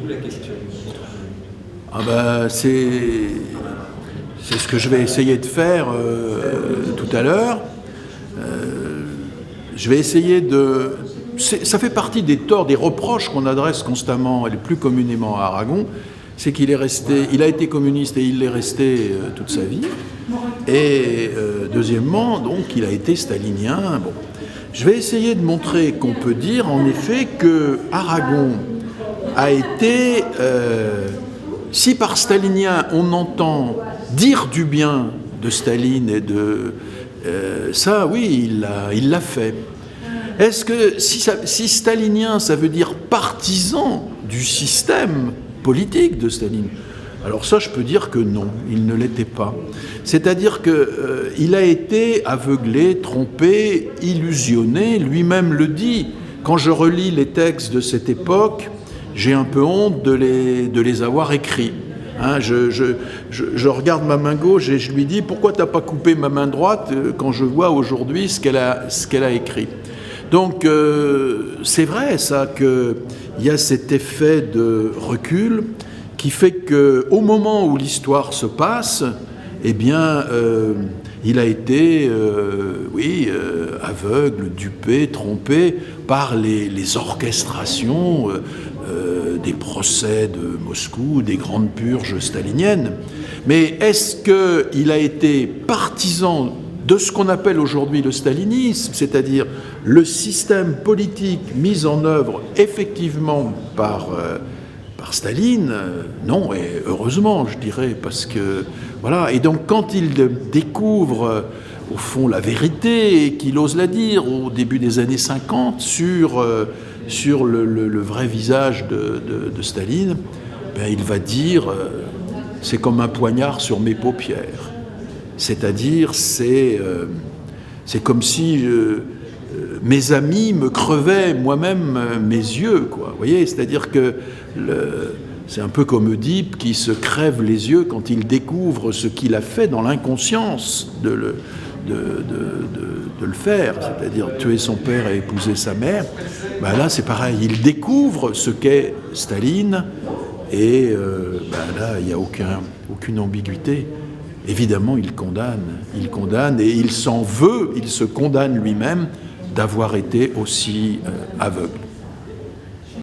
La question. C'est ce que je vais essayer de faire tout à l'heure. Je vais essayer de... Ça fait partie des torts, des reproches qu'on adresse constamment, et le plus communément à Aragon, c'est qu'il a été communiste et il l'est resté toute sa vie. Et deuxièmement, donc, il a été stalinien. Bon. Je vais essayer de montrer qu'on peut dire, en effet, que Aragon a été, si par stalinien on entend dire du bien de Staline et de... ça, oui, il l'a fait. Est-ce que si stalinien, ça veut dire partisan du système politique de Staline? Alors ça, je peux dire que non, il ne l'était pas. C'est-à-dire qu'il a été aveuglé, trompé, illusionné, lui-même le dit. Quand je relis les textes de cette époque, j'ai un peu honte de les avoir écrits. Hein, je regarde ma main gauche et je lui dis « Pourquoi t'as pas coupé ma main droite ?» quand je vois aujourd'hui ce qu'elle a écrit. Donc c'est vrai ça qu'il y a cet effet de recul qui fait qu'au moment où l'histoire se passe, eh bien il a été aveugle, dupé, trompé par les orchestrations des procès de Moscou, des grandes purges staliniennes. Mais est-ce qu'il a été partisan de ce qu'on appelle aujourd'hui le stalinisme, c'est-à-dire le système politique mis en œuvre effectivement par Staline? Non, et heureusement, je dirais, parce que voilà. Et donc, quand il découvre au fond la vérité et qu'il ose la dire au début des années 50 sur le vrai visage de Staline, ben, il va dire c'est comme un poignard sur mes paupières. C'est-à-dire, c'est comme si mes amis me crevaient moi-même mes yeux, quoi. Vous voyez, c'est-à-dire que c'est un peu comme Oedipe qui se crève les yeux quand il découvre ce qu'il a fait dans l'inconscience de le faire, c'est-à-dire tuer son père et épouser sa mère. Ben là, c'est pareil, il découvre ce qu'est Staline et là, il n'y a aucune ambiguïté. Évidemment, il condamne et il s'en veut, il se condamne lui-même d'avoir été aussi aveugle.